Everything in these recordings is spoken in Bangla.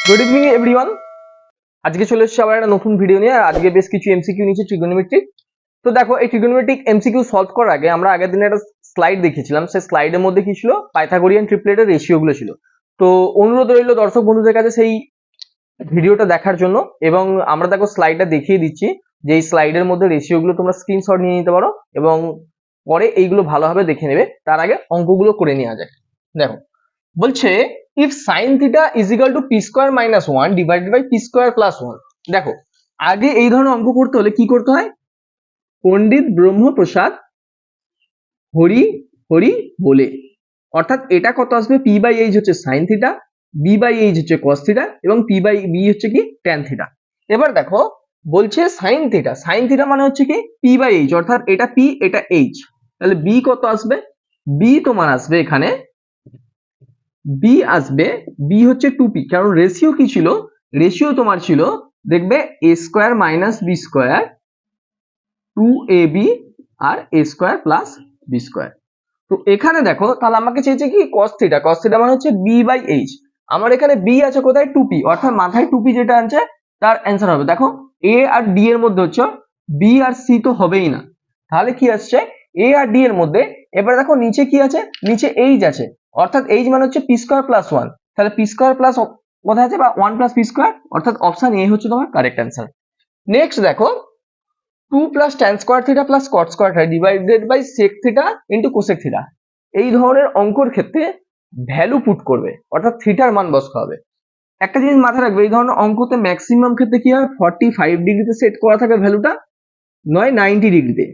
Good evening everyone. আজকে চলে এসেছি আবার একটা নতুন ভিডিও নিয়ে। আজকে বেশ কিছু এমসিকিউ নিচে ট্রিগোনোমেট্রিক। তো দেখো, এই ট্রিগোনোমেট্রিক এমসিকিউ সলভ করার আগে আমরা আগের দিনে একটা স্লাইড দেখিয়েছিলাম। সেই স্লাইডের মধ্যে কি ছিল? পাইথাগোরিয়ান ট্রিপলেটের রেশিও গুলো ছিল। তো অনুরোধ রইল দর্শক বন্ধুদের কাছে সেই ভিডিওটা দেখার জন্য। এবং আমরা দেখো স্লাইডটা দেখিয়ে দিচ্ছি যে এই স্লাইডের মধ্যে রেশিও গুলো তোমরা স্ক্রিনশট নিয়ে নিতে পারো এবং পরে এইগুলো ভালোভাবে দেখে নেবে। তার আগে অঙ্কগুলো করে নেওয়া যায়। দেখো বলছে if sin theta is equal to p square minus 1 divided by p square plus 1। দেখো, আগে এই ধরনের অঙ্ক করতে হলে কি করতে হয়? পণ্ডিত ব্রহ্মপ্রসাদ হরি হরি বলে, অর্থাৎ এটা কত আসবে? p বাই এইচ হচ্ছে sin theta, b by H হচ্ছে cos theta এবং p বাই b হচ্ছে কি tan theta। এবার দেখো বলছে sin theta, sin theta মানে হচ্ছে কি p বাই এইচ, অর্থাৎ এটা p এটা h। তাহলে b কত আসবে? b তোমার আসবে এখানে বি আসবে, বি হচ্ছে 2p, কারণ রেশিও কি ছিল? রেশিও তোমার ছিল দেখবে a square minus B square 2ab আর a square plus B square. তো এখানে দেখো তাহলে আমাকে চেয়েছে কি cos থিটা, cos থিটা মানে হচ্ছে b বাই h। আমার এখানে b আছে কোথায়? 2p, অর্থাৎ মাথায় 2p যেটা আনছে তার অ্যান্সার হবে। দেখো a আর d এর মধ্যে হচ্ছে b আর c তো হবেই না, তাহলে কি আসছে? a আর d এর মধ্যে। এবার দেখো নিচে কি আছে? নিচে h আছে, অর্থাৎ h মানে হচ্ছে p স্কয়ার প্লাস 1। তাহলে p স্কয়ার প্লাস কোথায় আছে? বা 1 প্লাস p স্কয়ার, অর্থাৎ অপশন এ হচ্ছে তোমার কারেক্ট অ্যান্সার। নেক্সট দেখো 2 plus tan square theta plus cot square theta divided by sec theta into cosec theta. এই ধরনের অঙ্কর ক্ষেত্রে ভ্যালু পুট করবে, অর্থাৎ থিটার মান বসাতে হবে। একটা জিনিস মাথায় রাখবে, এই ধরনের অঙ্কতে ম্যাক্সিমাম ক্ষেত্রে কি হয়? 45 ডিগ্রিতে সেট করা থাকে ভ্যালুটা, নয় 90 ডিগ্রিতে।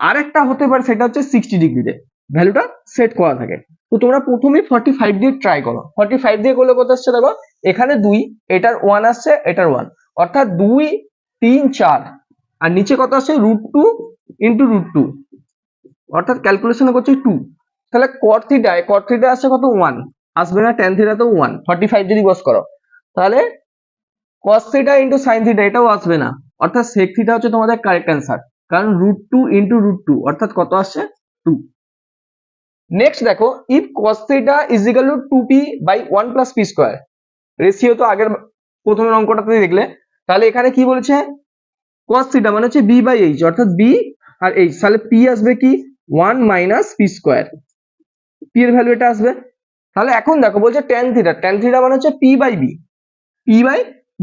আর একটা হতে পারে সেটা হচ্ছে 60 ডিগ্রিতে ভ্যালুটা সেট করা থাকে। তো তোমরা প্রথমে 45 দিয়ে ট্রাই করো। 45 দিয়ে করলে কত আসছে? দেখো এখানে 2, এটার 1 আসছে, এটার 1, অর্থাৎ 2 3 4, আর নিচে কত আসছে? √2 ইন্টু √2, অর্থাৎ ক্যালকুলেশন করছে 2। তাহলে cot থিটা আসছে কত? 1 আসবে না, tan থিটা তো 1। 45 যদি বস করো তাহলে cos theta into sin theta এটাও আসবে না, অর্থাৎ sec থিটা হচ্ছে তোমাদের কারেক্ট অ্যান্সার, কারণ √2 ইন্টু √2 অর্থাৎ কত আসছে? 2। নেক্সট দেখো if cos theta is equal to 2p by 1 plus p square. Ratio তো আগের প্রথমের অঙ্কটাতে দেখলে। তাহলে এখানে কি বলেছে? cos থিটা মানে হচ্ছে b বাই h, অর্থাৎ b আর h, তাহলে p আসবে কি 1 মাইনাস p স্কয়ার, p এর ভ্যালু এটা আসবে। তাহলে এখন দেখো বলছে tan থিটা মানে হচ্ছে p বাই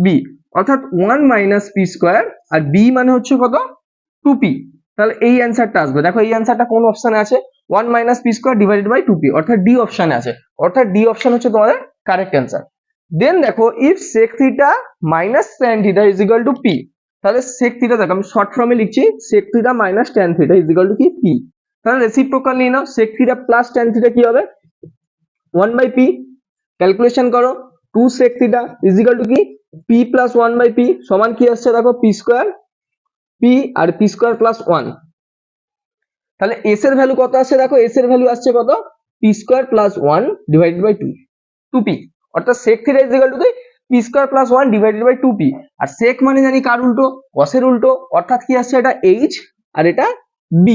b, অর্থাৎ 1 মাইনাস p স্কয়ার, আর b মানে হচ্ছে কত? 2p। তাহলে এই অ্যান্সারটা আসবে। দেখো এই অ্যান্সারটা কোন অপশনে আছে? 1 minus p square divided by 2p, অর্থাৎ ডি অপশনে আছে, অর্থাৎ ডি অপশন হচ্ছে তোমাদের কারেক্ট অ্যান্সার। দেন দেখো if sec theta minus tan theta is equal to p। তাহলে sec থিটা দেখো আমি শর্ট ফর্মে লিখছি, sec theta minus tan theta is equal to কি? p। তাহলে রেসিপ্রোকাল নিয়ে নাও, sec theta plus tan theta কি হবে? 1 বাই p। ক্যালকুলেশন করো, 2 sec theta is equal to কি? p প্লাস 1 বাই p সমান কি আসছে? দেখো p স্কয়ার, p আর p স্কয়ার প্লাস 1। তাহলে s এর ভ্যালু কত আসছে? দেখো s এর ভ্যালু আসছে কত? p square plus 1 divided by 2p, অর্থাৎ sec theta is equal to p square plus 1 divided by 2p। আর sec মানে জানি কার উল্টো? cos এর উল্টো, অর্থাৎ কি আসছে? এটা h আর এটা b।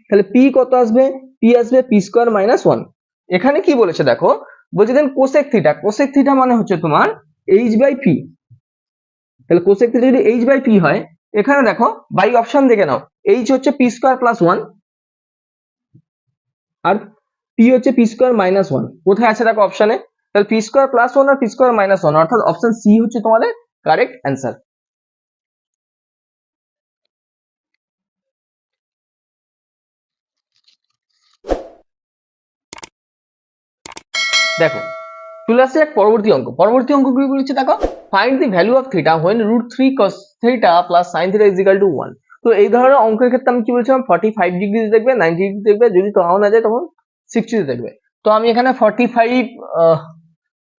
তাহলে p কত আসবে? p আসবে p স্কয়ার মাইনাস 1। এখানে কি বলেছে দেখো, বলছে দেন cosec থিটা মানে হচ্ছে তোমার h বাই p। তাহলে cosec থিটা যদি h বাই p হয়, এখানে দেখো বাই অপশন দেখে নাও, h হচ্ছে p স্কয়ার প্লাস 1 আর p হচ্ছে p স্কয়ার মাইনাস 1। কোথায় আছে দেখো অপশনে? তাহলে p স্কয়ার প্লাস 1 আর p স্কয়ার মাইনাস 1, অর্থাৎ অপশন সি হচ্ছে তোমাদের কারেক্ট অ্যান্সার। দেখো চলে আসছে এক পরবর্তী অঙ্ক কি বলেছে দেখো, find the value of theta when √3 cos theta plus sin theta is equal two 1। তো এই ধরনের অঙ্কের ক্ষেত্রে আমি কি বলেছিলাম? 45 ডিগ্রি দেখবে, 90 ডিগ্রি দেখবে, যদি তাও না যায় তখন 60 দেখবে। তো আমি এখানে 45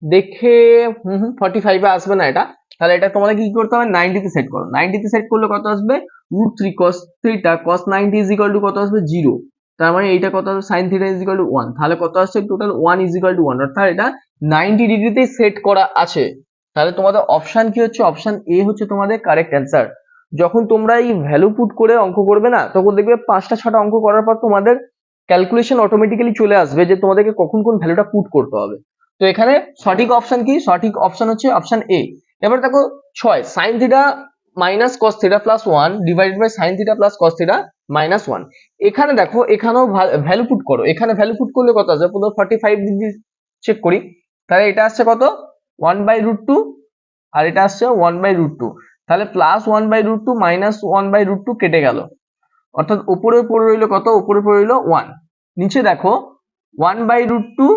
দেখে 45 এ আসবে না এটা, তাহলে এটা তোমাদের কি করতে হবে? 90 তে সেট করো। 90 তে সেট করলে কত আসবে? √3 cos theta cos 90 is equal two কত আসবে? 0। তার মানে এইটা কত আসবে? sin theta is equal two 1। তাহলে কত আসছে? টোটাল 1 ইজ ইকুয়াল টু 1, অর্থাৎ এটা 90 ডিগ্রিতেই সেট করা আছে। তাহলে তোমাদের অপশন কি হচ্ছে? অপশন এ হচ্ছে তোমাদের কারেক্ট অ্যান্সার। যখন তোমরা এই ভ্যালু পুট করে অঙ্ক করবে না, তখন দেখবে 5টা 6টা অঙ্ক করার পর তোমাদের ক্যালকুলেশন অটোমেটিক্যালি চলে আসবে যে তোমাদেরকে কখন কোন ভ্যালুটা পুট করতে হবে। তো এখানে সঠিক অপশন কি? সঠিক অপশন হচ্ছে অপশন এ। এবার দেখো 6 sin theta minus cos theta plus 1 divided by sin theta plus cos theta minus 1। এখানে দেখো এখানেও ভ্যালু পুট করো, এখানে ভ্যালু পুট করলে কত আসবে? পুরো 45 ডিগ্রি চেক করি, তাহলে এটা আসছে কত? 1/√2 আর এটা আসছে 1/√2, তাহলে প্লাস 1/√2 মাইনাস 1/√2 কেটে গেল, অর্থাৎ উপরে পড়ে রইলো কত? উপরে পড়ে রইলো 1। নিচে দেখো 1/√2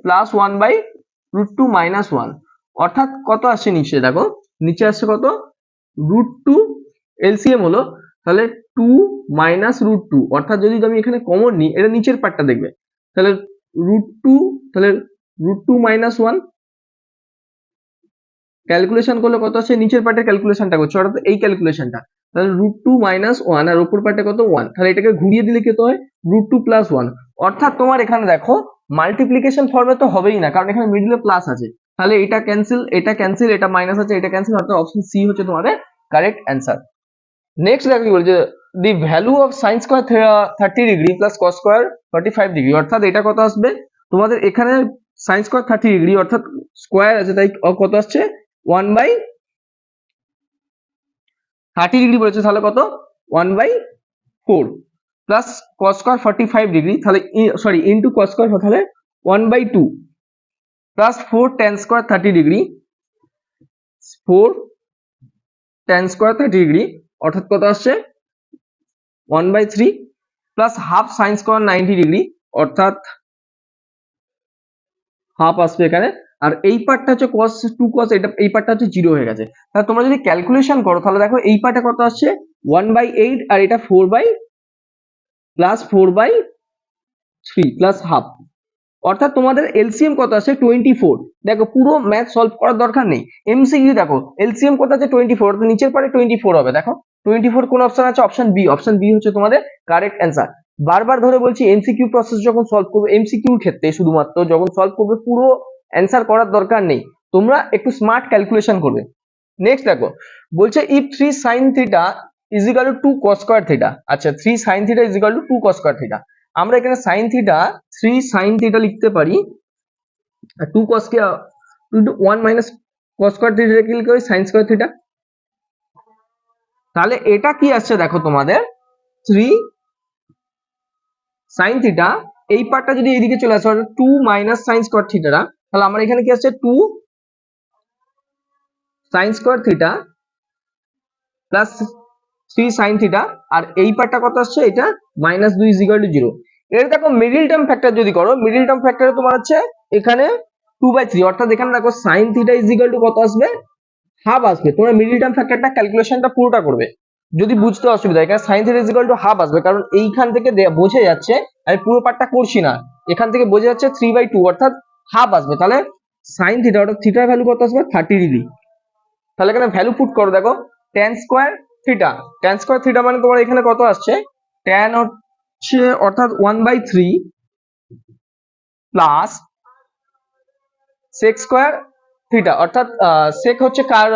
প্লাস 1/√2 মাইনাস 1, অর্থাৎ কত আসছে নিচে? দেখো নিচে আসছে কত? √2, এলসিএম হলো, তাহলে 2 মাইনাস √2, অর্থাৎ যদি তুমি এখানে কমন নিই, এটা নিচের পার্টটা দেখবে, তাহলে √2, তাহলে √2 মাইনাস 1 ক্যালকুলেশন করলে কত আসছে? নিচের পার্টের ক্যালকুলেশনটা করছে, অর্থাৎ এই ক্যালকুলেশনটা, তাহলে √2 মাইনাস 1 আর উপর পার্টে কত? 1, তাহলে এটাকে ঘুরিয়ে দিলে কত হয়? √2 প্লাস 1, অর্থাৎ তোমার এখানে দেখো মাল্টিপ্লিকেশন ফর্মে তো হবেই না, কারণ এখানে মিডলে প্লাস আছে, তাহলে এটা ক্যান্সেল, এটা ক্যান্সেল, এটা মাইনাস আছে, এটা ক্যান্সেল, অর্থাৎ অপশন সি হচ্ছে তোমাদের কারেক্ট অ্যান্সার। নেক্সট দেখো কি বলছে, the value of sine square 30 degree plus cos square 45 degree, অর্থাৎ এটা কত আসবে তোমাদের? এখানে সাইন স্কয়ার 30 ডিগ্রি, অর্থাৎ স্কয়ার আছে, তাই কত আসছে? 1/30 ডিগ্রি বলেছে, তাহলে কত? 1/4 প্লাস কস স্কয়ার 45 ডিগ্রি, তাহলে সরি ইনটু কস স্কয়ার, তাহলে 1/2 plus 4 tan square 30 degree, 4 tan square 30 degree, অর্থাৎ কত আসছে? 1/3 plus half sine square 90 degree, অর্থাৎ হাফ আসবে এখানে, আর এই পার্টটা হচ্ছে cos 2 cos, এটা এই পার্টটা হচ্ছে 0 হয়ে গেছে। তাহলে তোমরা যদি ক্যালকুলেশন করো, তাহলে দেখো এই পার্টে কত আসছে? 1/8 আর এটা 4/3 প্লাস হাফ, অর্থাৎ তোমাদের এলসিএম কত আসছে? 24। দেখো পুরো ম্যাথ সলভ করার দরকার নেই, এমসিকিউ দেখো এলসিএম কত আছে? 24, অর্থাৎ নিচের পারে 24 হবে। দেখো 24 কোন অপশন আছে? অপশন বি, অপশন বি হচ্ছে তোমাদের কারেক্ট অ্যান্সার। বারবার ধরে বলছি, এমসিকিউ প্রসেস যখন সলভ করবে, এমসিকিউর ক্ষেত্রে শুধুমাত্র যখন সলভ করবে পুরো অ্যান্সার করার দরকার নেই, তোমরা একটু স্মার্ট ক্যালকুলেশন করবে। নেক্সট দেখো বলছে if 3 sin theta is equal to 2 cos square theta. আচ্ছা 3 sin theta is equal to 2 cos square theta, আমরা এখানে sin থিটা 3 sin থিটা লিখতে পারি, আর 2 cos কে into 1 minus cos square theta লিখলে হয় sin স্কয়ার থিটা। তাহলে এটা কি আসছে দেখো তোমাদের 3 sin থিটা, এই পার্টটা যদি এইদিকে চলে আসে অর্থাৎ 2 মাইনাস sin স্কয়ার থিটা, তাহলে আমার এখানে কি আসছে? 2 sin square theta plus 3 sin theta, আর এই পার্টটা কত আসছে? এটা -2 ইজ ইকুয়াল টু 0। এর দেখো মিডল টার্ম ফ্যাক্টর যদি করো, মিডল টার্ম ফ্যাক্টরে তোমার হচ্ছে এখানে 2/3, অর্থাৎ এখানে দেখো sin theta is equal two কত আসবে? হাফ আসবে। তোমরা মিডল টার্ম ফ্যাক্টরটা ক্যালকুলেশনটা পুরোটা করবে, যদি বুঝতে অসুবিধা হয়, এখানে sin theta is equal to half আসবে, কারণ এইখান থেকে বোঝা যাচ্ছে, আমি পুরো পার্টটা করছি না, এখান থেকে বোঝা যাচ্ছে 3/2, অর্থাৎ হাফ আসবে। তাহলে sin থিটা, অর্থাৎ থিটার ভ্যালু কত আসবে? 30 ডিগ্রি। তাহলে এখানে ভ্যালু পুট করো, দেখো tan square theta, tan square theta মানে তোমার এখানে কত আসছে? tan হচ্ছে অর্থাৎ 1/3 প্লাস sec স্কয়ার থিটা, অর্থাৎ sec হচ্ছে কার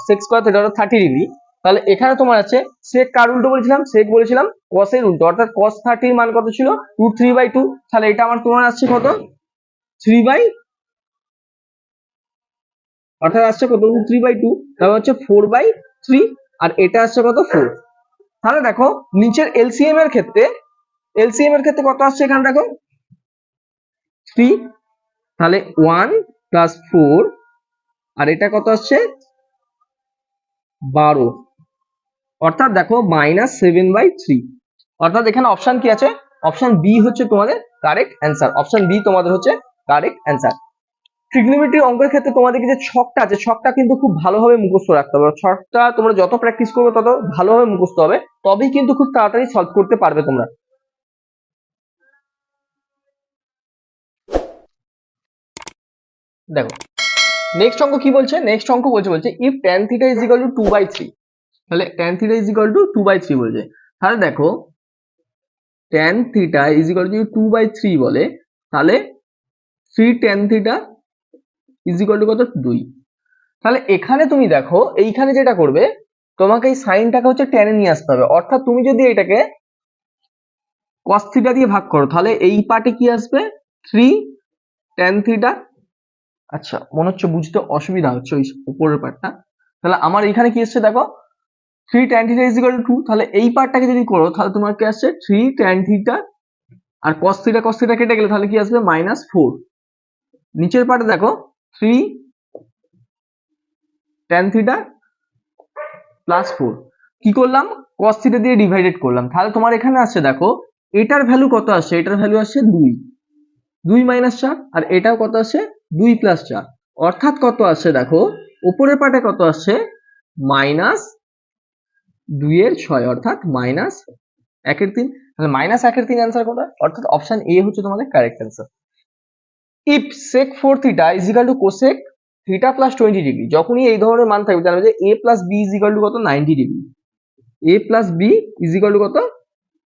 sec স্কয়ার থিটা অর্থাৎ 30 ডিগ্রি। তাহলে এখানে তোমার আছে sec কার উল্টো বলেছিলাম? sec বলেছিলাম cos এর উল্টো, অর্থাৎ cos 30 এর মান কত ছিল? √3/2, তাহলে এটা আমার তোমার আসছে কত? 3 বাই, অর্থাৎ আসছে কত? √3/2, তাহলে হচ্ছে 4/3, আর এটা আসছে কত? 4। তাহলে দেখো নিচের এলসিএম এর ক্ষেত্রে, এলসিএম এর ক্ষেত্রে কত আসছে? এখানে দেখো 3, তাহলে 1 প্লাস 4, আর এটা কত আসছে? 12, অর্থাৎ দেখো -7/3, অর্থাৎ এখানে অপশন কি আছে? অপশন বি হচ্ছে তোমাদের কারেক্ট অ্যান্সার, অপশন বি তোমাদের হচ্ছে কারেক্ট অ্যান্সার। ট্রিগনোমেট্রি অঙ্কের ক্ষেত্রে তোমাদেরকে যে ছকটা আছে, ছকটা কিন্তু খুব ভালোভাবে মুখস্থ রাখতে হবে। ছকটা তোমরা যত প্র্যাকটিস করবে তত ভালোভাবে মুখস্থ হবে, তবেই কিন্তু খুব তাড়াতাড়ি সলভ করতে পারবে তোমরা। দেখো নেক্সট অঙ্ক কি বলছে? নেক্সট অঙ্ক বলছে if tan theta is equal two 2/3, তাহলে tan theta is equal two 2/3 বলছে। তাহলে দেখো tan theta is equal two 2/3 বলে, তাহলে 3 tan theta is equal two কত? 2। তাহলে এখানে তুমি দেখো এইখানে যেটা করবে, তোমাকে এই সাইনটাকে হচ্ছে টেনে নিয়ে আসতে হবে, অর্থাৎ তুমি যদি এটাকে cos থিটা দিয়ে ভাগ করো, তাহলে এই পার্টে কি আসবে? 3 tan থিটা আচ্ছা, মনে হচ্ছে বুঝতে অসুবিধা হচ্ছে ওই উপরের পার্টটা। তাহলে আমার এখানে কি এসছে দেখো, 3 tan theta is equal to 2। তাহলে এই পার্টটাকে যদি করো তাহলে তোমার কি আসছে 3 tan থিটা, আর cos থিটা কেটে গেলে তাহলে কি আসবে -4। নিচের পার্টে দেখো 3 tan থিটা +4, কি করলাম cos থিটা দিয়ে ডিভাইডেড করলাম। তাহলে তোমার এখানে আসছে দেখো, এটার ভ্যালু কত আসছে, এটার ভ্যালু আসছে 2, 2 - 4, আর এটাও কত আসছে 2 + 4, অর্থাৎ কত আসছে দেখো, উপরের পার্টে কত আসছে -2/6, অর্থাৎ -1/3। তাহলে -1/3 অ্যান্সার কোনটা, অর্থাৎ অপশন এ হচ্ছে তোমাদের correct answer. If sec 4 theta is equal two cosec theta plus 20 degree, যখনই এই ধরনের মান থাকবে জানবে যে a plus b is equal two কত 90 degree, a plus b is equal two কত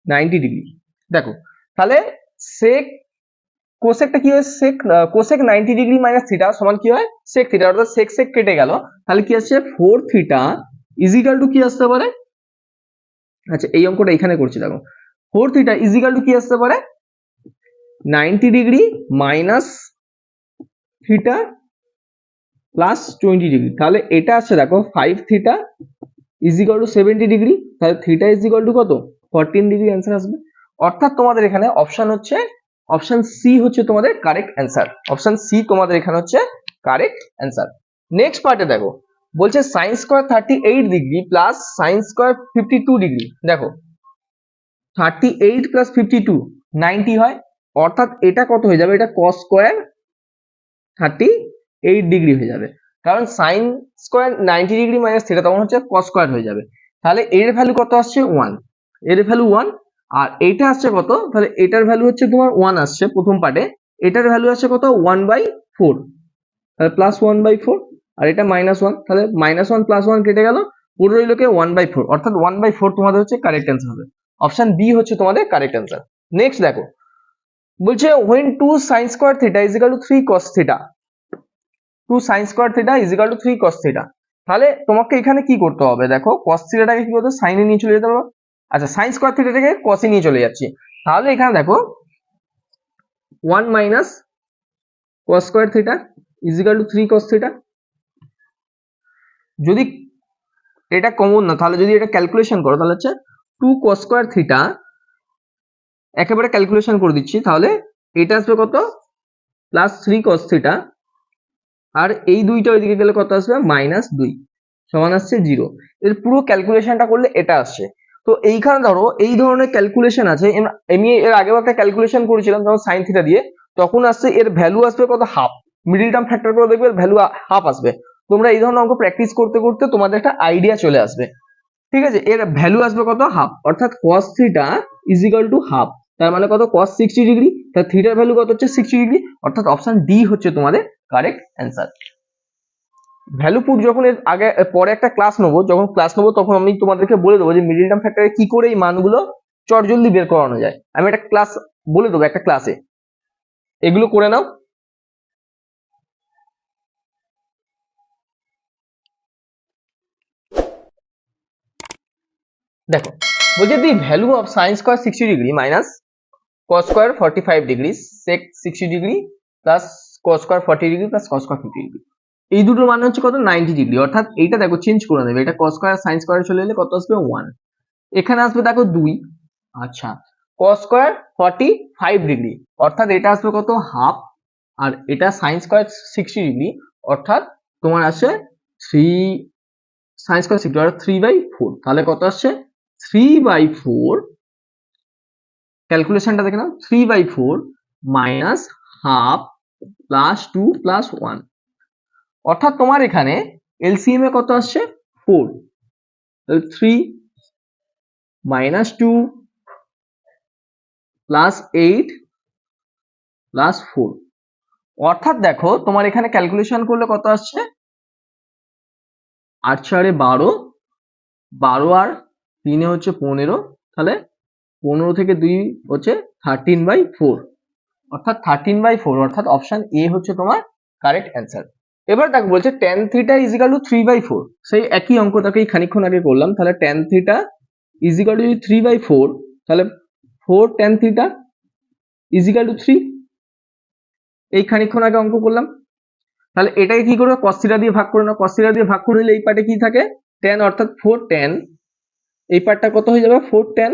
90 ডিগ্রি। দেখো তাহলে sec কোসেকটা কি হয়, কোসেক 90 ডিগ্রি মাইনাস থিটা সমান কি হয় sec থিটা, অর্থাৎ sec কেটে গেল, তাহলে কি আসছে 4 থিটা ইজ ইকুয়াল টু কি আসতে পারে, আচ্ছা এই অঙ্কটা এখানে করছি দেখো, 4 থিটা ইজ ইকুয়াল টু কি আসতে পারে 90 degree minus theta plus 20 degree. তাহলে এটা আসছে দেখো 5 theta is equal two 70 degree, তাহলে থিটা ইজ ইকুয়াল টু কত 14 ডিগ্রি অ্যান্সার আসবে। অর্থাৎ তোমাদের এখানে অপশন হচ্ছে অপশন সি হচ্ছে তোমাদের কারেক্ট অ্যান্সার, অপশন সি তোমাদের এখানে হচ্ছে কারেক্ট অ্যান্সার। নেক্সট পার্টে দেখো বলছে sin square 38 degree plus sin square 52 degree. দেখো 38 প্লাস 52 90 হয়, অর্থাৎ এটা কত হয়ে যাবে, এটা cos স্কয়ার 38 ডিগ্রি হয়ে যাবে, কারণ sin square 90 degree minus theta তখন হচ্ছে cos স্কয়ার হয়ে যাবে। তাহলে এর ভ্যালু কত আসছে 1, এর ভ্যালু 1, আর এইটা আসছে কত, তাহলে এটার ভ্যালু হচ্ছে তোমার 1 আসছে প্রথম পার্টে, এটার ভ্যালু আসছে কত 1/4, তাহলে +1/4, আর এটা -1, তাহলে -1 + 1 কেটে গেল, পুরো রইল কে 1/4, অর্থাৎ 1/4 তোমাদের হচ্ছে কারেক্ট অ্যান্সার হবে, অপশন বি হচ্ছে তোমাদের কারেক্ট অ্যান্সার। নেক্সট দেখো বলছে when 2 sin square theta is equal two 3 cos theta, 2 sin square theta is equal two 3 cos theta, তাহলে তোমাকে এখানে কি করতে হবে, দেখো cos থিটাটাকে কি করতে সাইনে নিয়ে চলে যেতে হবে, আচ্ছা sin স্কয়ার থিটাটাকে cos এ নিয়ে চলে যাচ্ছি, তাহলে এখানে দেখো 1 minus cos square theta is equal two 3 cos theta. যদি এটা কমন না, তাহলে যদি এটা ক্যালকুলেশন করো তাহলে হচ্ছে 2 cos স্কয়ার থিটা, একেবারে ক্যালকুলেশন করে দিচ্ছি, তাহলে এটা আসবে কত +3 cos থিটা, আর এই দুইটা ওইদিকে গেলে কত আসবে -2 সমান আসছে 0। এর পুরো ক্যালকুলেশনটা করলে এটা আসছে। তো এইখানে ধরো এই ধরনের ক্যালকুলেশন আছে, আমি এর আগেও একটা ক্যালকুলেশন করেছিলাম যখন সাইন থিটা দিয়ে, তখন আসছে এর ভ্যালু আসবে কত হাফ, মিডল টার্ম ফ্যাক্টর করে দেখবে এর ভ্যালু হাফ আসবে। তোমরা এই ধরনের অঙ্ক প্র্যাকটিস করতে করতে তোমাদের একটা আইডিয়া চলে আসবে, ঠিক আছে। এর ভ্যালু আসবে কত হাফ, অর্থাৎ cos theta is equal to half, তার মানে কত cos 60 ডিগ্রি, তার থিটার ভ্যালু কত হচ্ছে 60 ডিগ্রি, অর্থাৎ অপশন ডি হচ্ছে তোমাদের কারেক্ট অ্যান্সার। ভ্যালু পুট যখন এর আগে পরে একটা ক্লাস নেবো, যখন ক্লাস নেবো তখন আমি তোমাদেরকে বলে দেবো যে মিডল টার্ম ফ্যাক্টরে কি করে এই মানগুলো চটজলদি বের করানো যায়, আমি একটা ক্লাস বলে দেবো একটা ক্লাসে, এগুলো করে নাও। দেখো বলছে the value of sine square 60 degree minus cos square 45 degree sec 60 degree plus cos square 40 degree plus cos square 50 degree, এই দুটোর মান হচ্ছে কত 90 ডিগ্রি, অর্থাৎ এইটা দেখো চেঞ্জ করে নেবে, এটা cos স্কয়ার sin স্কয়ারে চলে এলে কত আসবে 1, এখানে আসবে দেখো 2, আচ্ছা cos স্কয়ার 45 ডিগ্রি, অর্থাৎ এটা আসবে কত হাফ, আর এটা sin স্কয়ার 60 ডিগ্রি, অর্থাৎ তোমার আসছে 3 sin স্কয়ার 60 অর্থাৎ 3/4, তাহলে কত আসছে 3/4, ক্যালকুলেশনটা দেখে নাও, 3/4 মাইনাস হাফ প্লাস 2 প্লাস 1, অর্থাৎ তোমার এখানে এলসিএম এ কত আসছে 4, তাহলে 3 মাইনাস 2 প্লাস 8 প্লাস 4, অর্থাৎ দেখো তোমার এখানে ক্যালকুলেশন করলে কত আসছে 8 4 12, 12 আর 3 হচ্ছে 15, তাহলে 15 থেকে 2 হচ্ছে 13/4, অর্থাৎ 13/4, অর্থাৎ অপশন এ হচ্ছে তোমার কারেক্ট অ্যান্সার। এবার দেখো বলছে tan theta is equal two 3/4, সেই একই অঙ্কটাকেই খানিকক্ষণ আগে করলাম, তাহলে tan theta is equal two 3/4, তাহলে 4 tan theta is equal two 3, এই খানিকক্ষণ আগে অঙ্ক করলাম, তাহলে এটাকে কি করবে, cos থিটা দিয়ে ভাগ করে নাও। cos থিটা দিয়ে ভাগ করে হলে এই পার্টে কি থাকে, tan, অর্থাৎ 4 tan, এই পার্টটা কত হয়ে যাবে, 4 tan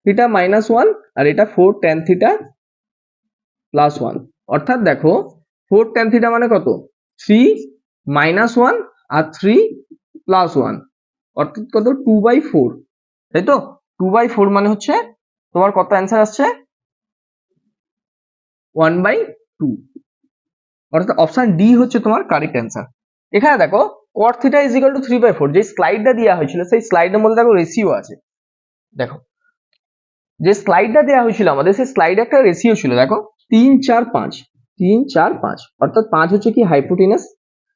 থিটা মাইনাস 1, আর এটা 4 tan থিটা প্লাস 1। অর্থাৎ দেখো 4 tan থিটা মানে কত, 3 মাইনাস 1 আর 3 প্লাস 1, অর্থাৎ কত, 2/4, তাই তো। 2/4 মানে হচ্ছে তোমার কত অ্যান্সার আসছে, 1/2, অর্থাৎ অপশন ডি হচ্ছে তোমার কারেক্ট অ্যান্সার। এখানে দেখো cot theta is equal two 3/4, যে স্লাইডটা দেওয়া হয়েছিল সেই স্লাইডের মধ্যে দেখো রেশিও আছে। দেখো যে স্লাইডটা দেওয়া হয়েছিল আমাদের, সেই স্লাইডে একটা রেশিও ছিল, দেখো 3 4 5, 3 4 5, অর্থাৎ 5 হচ্ছে কি হাইপোটেনাস।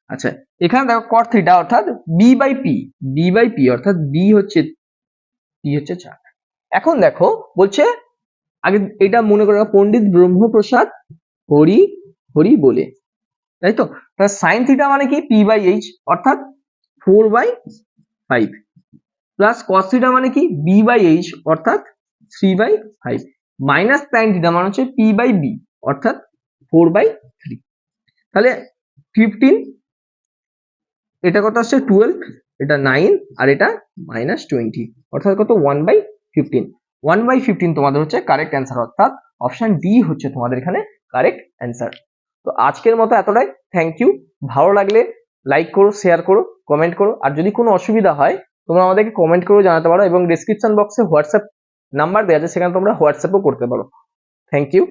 আচ্ছা এখানে দেখো cot থিটা অর্থাৎ b/p, অর্থাৎ b হচ্ছে 4। এখন দেখো বলছে, আগে এটা মনে করে রাখো, পণ্ডিত ব্রহ্মপ্রসাদ হরি হরি বলে, তাই তো। তাহলে সাইন থিটা মানে কি, p/h, অর্থাৎ 4/5, প্লাস cos থিটা মানে কি, b/h, অর্থাৎ 3/5, মাইনাস tan থিটা মানে হচ্ছে p/b, অর্থাৎ 4/3। তাহলে 15, এটা কত আসছে 12, এটা 9, আর এটা -20, অর্থাৎ কত 1/15। 1/15 তোমাদের হচ্ছে কারেক্ট অ্যান্সার, অর্থাৎ অপশন ডি হচ্ছে তোমাদের এখানে কারেক্ট অ্যান্সার। তো আজকের মতো এতটাই, থ্যাংক ইউ। ভালো লাগলে লাইক করো, শেয়ার করো, কমেন্ট করো, আর যদি কোনো অসুবিধা হয় তোমরা আমাদেরকে কমেন্ট করে জানাতে পারো, এবং ডেসক্রিপশন বক্সে হোয়াটসঅ্যাপ নাম্বার দেওয়া আছে, সেখানে তোমরা হোয়াটসঅ্যাপও করতে পারো। Thank you.